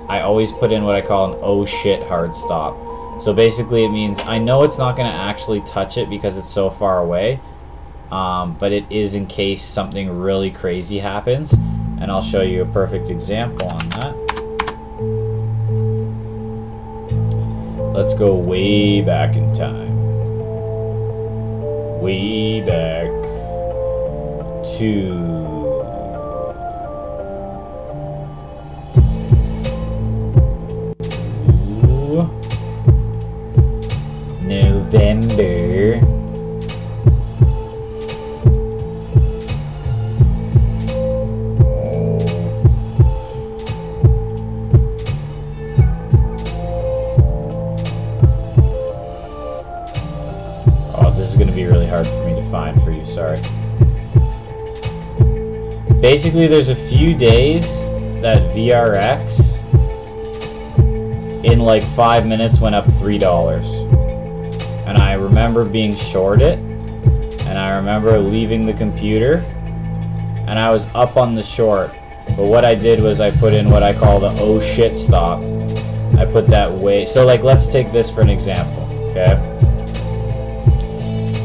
I always put in what I call an oh shit hard stop. So basically it means I know it's not going to actually touch it because it's so far away. But it is in case something really crazy happens, and I'll show you a perfect example on that. Let's go way back in time. Way back to November. Hard for me to find for you, sorry. Basically, there's a few days that VRX in like 5 minutes went up $3. And I remember being short it, and I remember leaving the computer, and I was up on the short. But what I did was I put in what I call the oh shit stop. I put that way. So like, let's take this for an example, okay?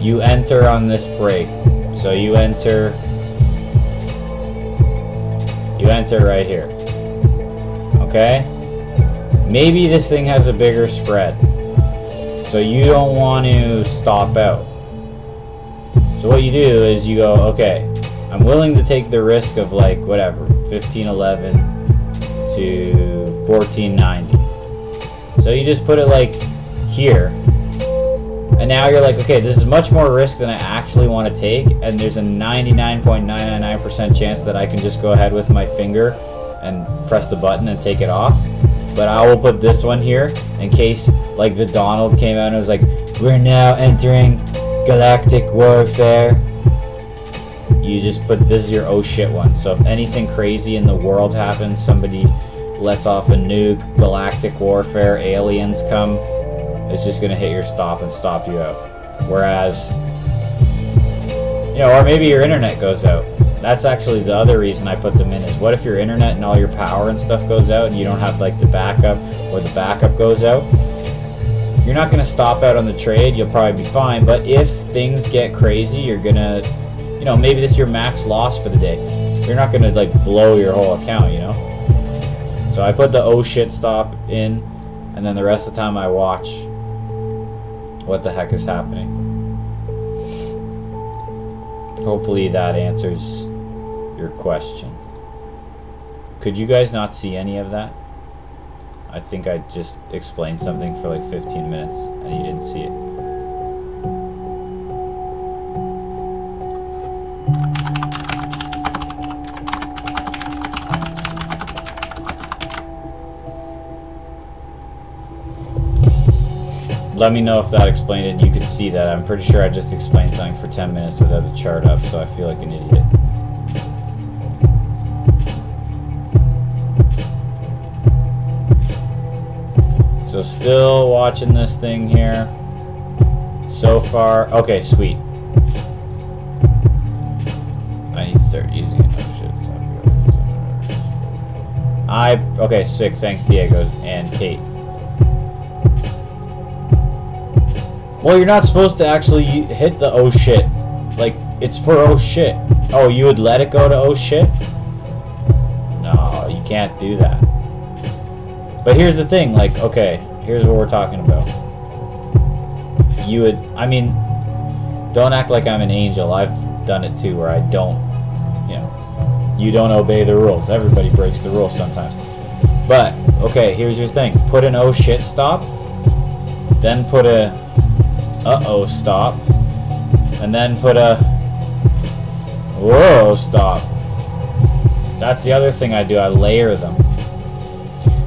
You enter on this break. So you enter right here. Okay? Maybe this thing has a bigger spread. So you don't want to stop out. So what you do is you go, okay, I'm willing to take the risk of like whatever, 1511 to 1490. So you just put it like here. And now you're like, okay, this is much more risk than I actually want to take, and there's a 99.999% chance that I can just go ahead with my finger and press the button and take it off. But I will put this one here in case like the Donald came out and was like, we're now entering galactic warfare. You just put, this is your oh shit one. So if anything crazy in the world happens, somebody lets off a nuke, galactic warfare, aliens come, it's just gonna hit your stop and stop you out. Whereas, you know, or maybe your internet goes out. That's actually the other reason I put them in, is what if your internet and all your power and stuff goes out and you don't have like the backup, or the backup goes out? You're not gonna stop out on the trade, you'll probably be fine. But if things get crazy, you're gonna, you know, maybe this is your max loss for the day. You're not gonna like blow your whole account, you know? So I put the oh shit stop in, and then the rest of the time I watch what the heck is happening. Hopefully that answers your question. Could you guys not see any of that? I think I just explained something for like 15 minutes and you didn't see it. Let me know if that explained it and you could see that. I'm pretty sure I just explained something for 10 minutes without the chart up, so I feel like an idiot. So still watching this thing here so far. Okay, sweet. I need to start using it. Oh, shit. Okay, sick. Thanks, Diego and Kate. Well, you're not supposed to actually hit the oh shit. Like, it's for oh shit. Oh, you would let it go to oh shit? No, you can't do that. But here's the thing, like, okay, here's what we're talking about. You would, I mean, don't act like I'm an angel. I've done it too, where I don't, you know, you don't obey the rules. Everybody breaks the rules sometimes. But, okay, here's your thing. Put an oh shit stop, then put a uh-oh stop, and then put a whoa stop. That's the other thing I do. I layer them.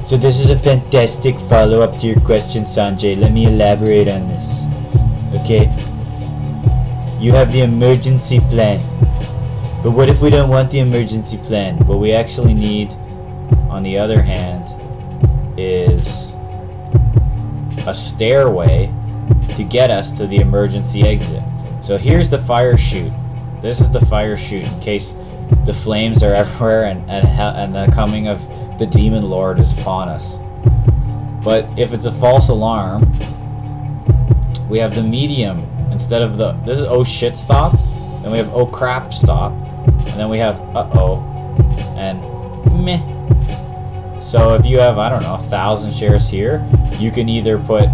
So this is a fantastic follow-up to your question, Sanjay. Let me elaborate on this. Okay? You have the emergency plan. But what if we don't want the emergency plan? What we actually need, on the other hand, is a stairway to get us to the emergency exit. So here's the fire chute. This is the fire chute in case the flames are everywhere and the coming of the demon lord is upon us. But if it's a false alarm, we have the medium instead of the, this is oh shit stop, then we have oh crap stop, and then we have uh-oh and meh. So if you have, I don't know, 1,000 shares here, you can either put,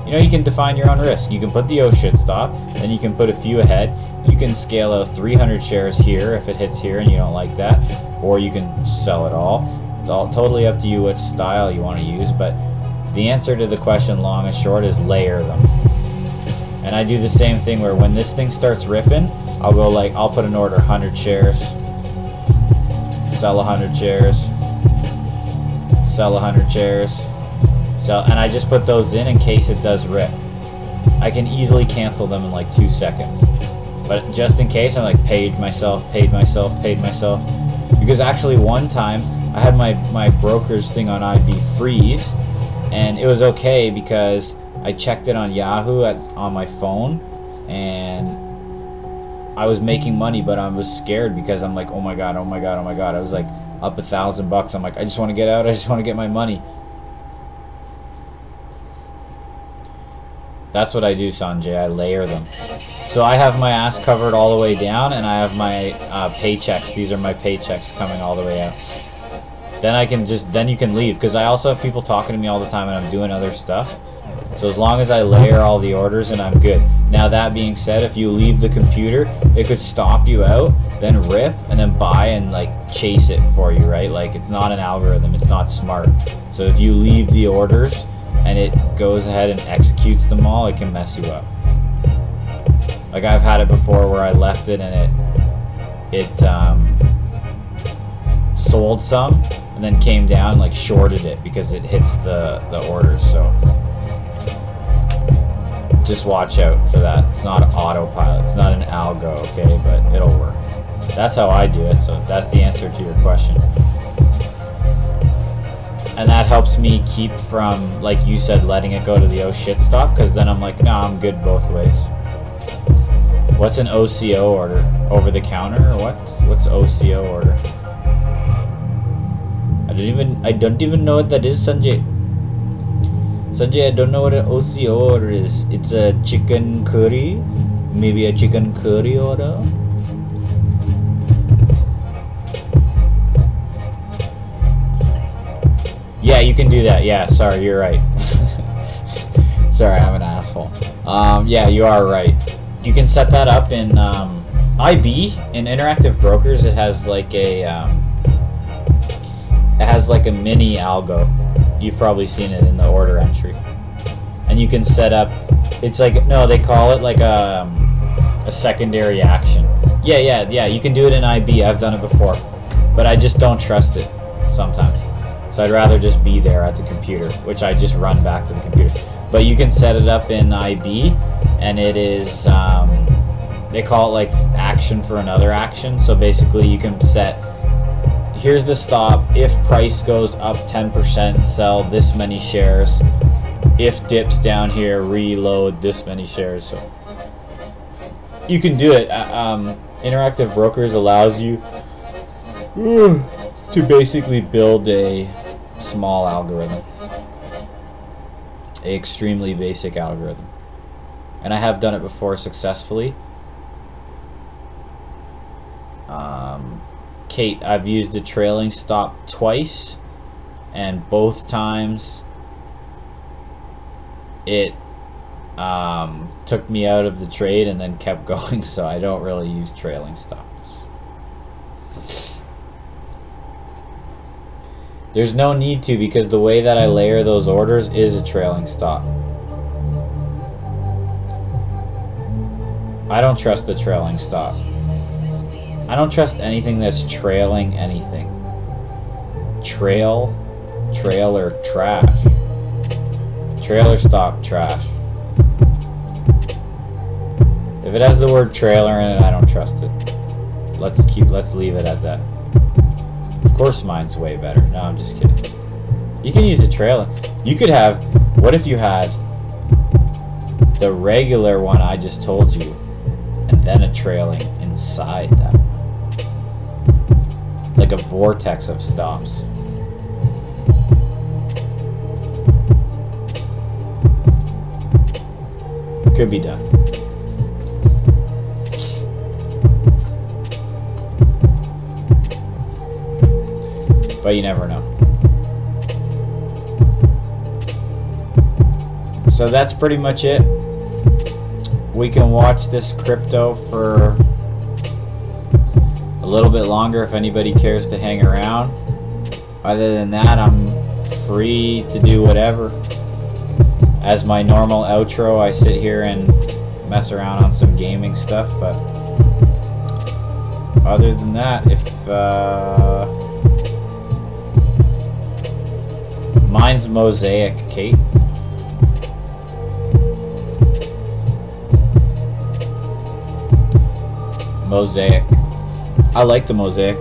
you know, you can define your own risk. You can put the oh shit stop, then you can put a few ahead. You can scale out 300 shares here if it hits here and you don't like that, or you can sell it all. It's all totally up to you what style you want to use, but the answer to the question long and short is layer them. And I do the same thing where when this thing starts ripping, I'll go like, I'll put an order 100 shares, sell 100 shares, sell 100 shares, sell, and I just put those in case it does rip. I can easily cancel them in like 2 seconds. But just in case, I'm like paid myself. Because actually one time I had my broker's thing on By De FROiZ, and it was okay because I checked it on Yahoo on my phone, and I was making money, but I was scared because I'm like, oh my god. I was like up $1,000. I'm like, I just want to get out. I just want to get my money. That's what I do, Sanjay. I layer them. So I have my ass covered all the way down, and I have my paychecks. These are my paychecks coming all the way out. Then I can just, then you can leave, because I also have people talking to me all the time and I'm doing other stuff. So as long as I layer all the orders, and I'm good. Now that being said, if you leave the computer, it could stop you out, then rip, and then buy and like chase it for you, right? Like, it's not an algorithm, it's not smart. So if you leave the orders and it goes ahead and executes them all, it can mess you up. Like, I've had it before where I left it and it sold some and then came down and like shorted it because it hits the orders. So just watch out for that. It's not autopilot, it's not an algo, okay, but it'll work. That's how I do it, so that's the answer to your question. And that helps me keep from, like you said, letting it go to the oh shit stop, because then I'm like, nah, I'm good both ways. What's an OCO order? Over the counter or what? What's OCO order? I don't even know what that is, Sanjay. Sanjay, I don't know what an OCO order is. It's a chicken curry? Maybe a chicken curry order? Yeah, you can do that. Yeah, sorry, you're right. Sorry, I'm an asshole. Yeah, you are right. You can set that up in IB in Interactive Brokers. It has like a mini algo. You've probably seen it in the order entry, and you can set up. It's like, no, they call it like a secondary action. Yeah. You can do it in IB. I've done it before, but I just don't trust it sometimes. So I'd rather just be there at the computer, which I just run back to the computer. But you can set it up in IB, and it is, they call it like action for another action. So basically you can set, here's the stop, if price goes up 10%, sell this many shares. If dips down here, reload this many shares. So you can do it. Interactive Brokers allows you to basically build a small algorithm, a extremely basic algorithm, and I have done it before successfully. Kate, I've used the trailing stop twice, and both times it took me out of the trade and then kept going, so I don't really use trailing stops. There's no need to, because the way that I layer those orders is a trailing stop. I don't trust the trailing stop. I don't trust anything that's trailing anything. Trailer, trash. Trailer stop, trash. If it has the word trailer in it, I don't trust it. Let's leave it at that. Of course mine's way better. No, I'm just kidding. You can use the trailer. You could have, what if you had the regular one I just told you, and then a trailing inside that one? Like a vortex of stops. Could be done. But you never know. So that's pretty much it. We can watch this crypto for a little bit longer if anybody cares to hang around. Other than that, I'm free to do whatever. As my normal outro, I sit here and mess around on some gaming stuff, but other than that, if mine's Mosaic, Kate. Mosaic. I like the Mosaic.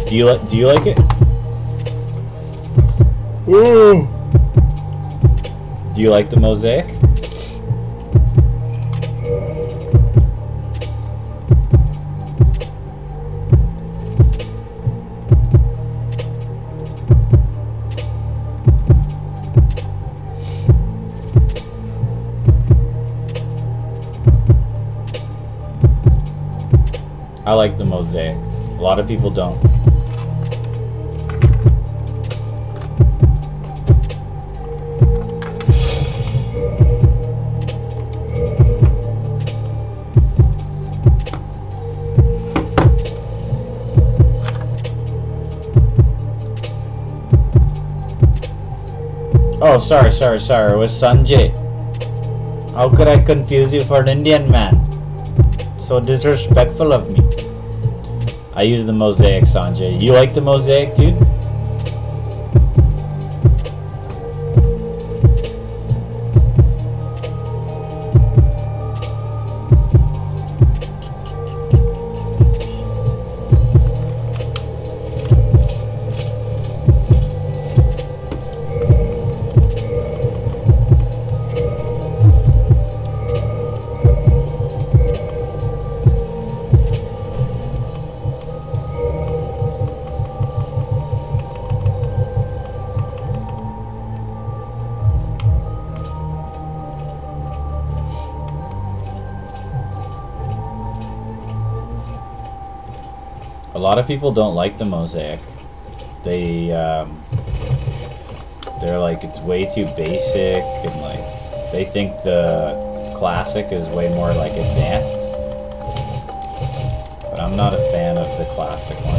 Do you like it? Ooh. Do you like the Mosaic? I like the Mosaic. A lot of people don't. Oh, sorry. It was Sanjay. How could I confuse you for an Indian man? So disrespectful of me. I use the Mosaic, Sanjay. You like the Mosaic, dude? A lot of people don't like the Mosaic. They They're like, it's way too basic, and like they think the classic is way more like advanced. But I'm not a fan of the classic one.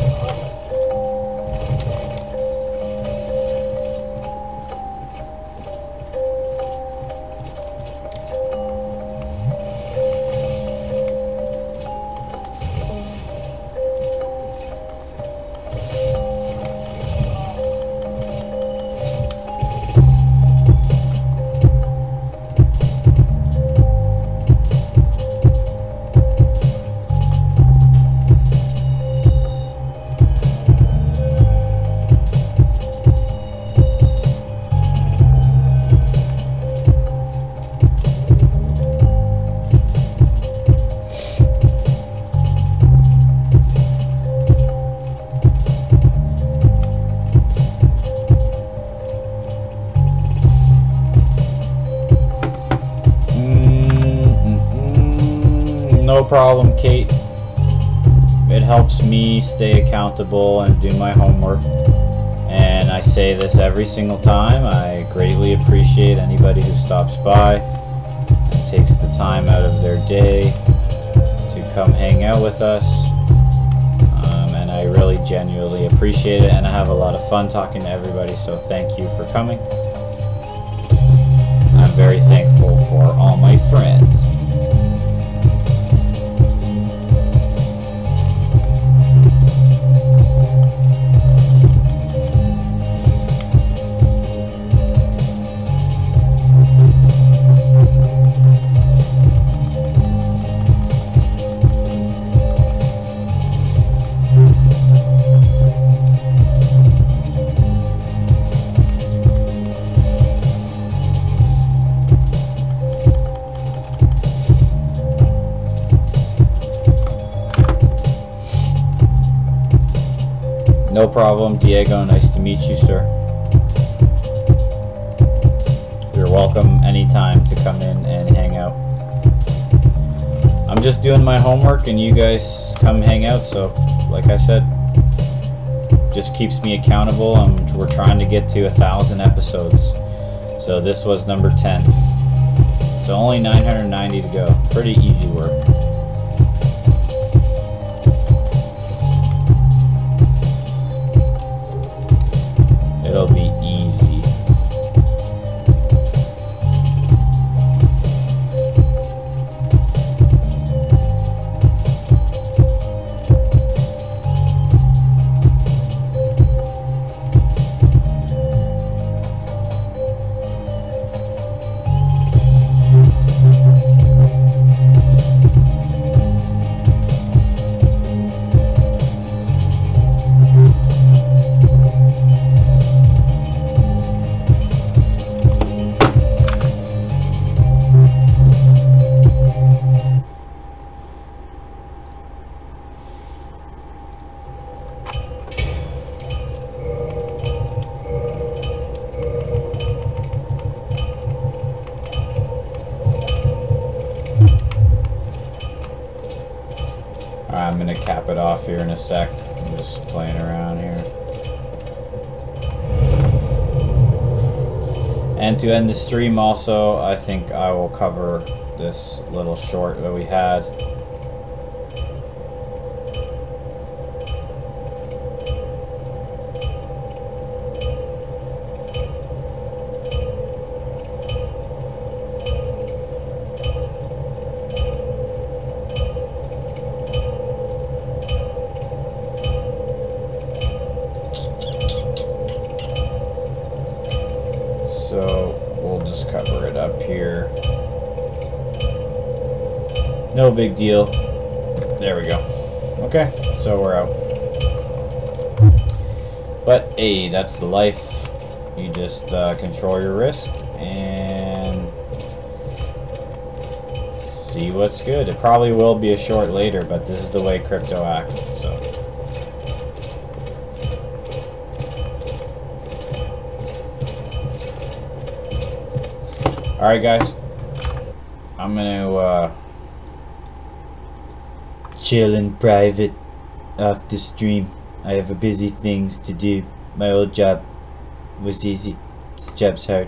No problem, Kate. It helps me stay accountable and do my homework. And I say this every single time. I greatly appreciate anybody who stops by and takes the time out of their day to come hang out with us. And I really genuinely appreciate it, and I have a lot of fun talking to everybody, so thank you for coming. I'm very thankful for all my friends. No problem, Diego. Nice to meet you, sir. You're welcome anytime to come in and hang out. I'm just doing my homework and you guys come hang out, so like I said, just keeps me accountable. We're trying to get to 1,000 episodes. So this was number 10. So only 990 to go. Pretty easy work. It'll be easy. I'm gonna cap it off here in a sec. I'm just playing around here. And to end the stream also, I think I will cover this little short that we had. No big deal. There we go. Okay, so we're out. But hey, that's the life. You just control your risk and see what's good. It probably will be a short later, but this is the way crypto acts, so. Alright guys, I'm gonna chill in private off the stream. I have busy things to do. My old job was easy, It's Jeb's heart.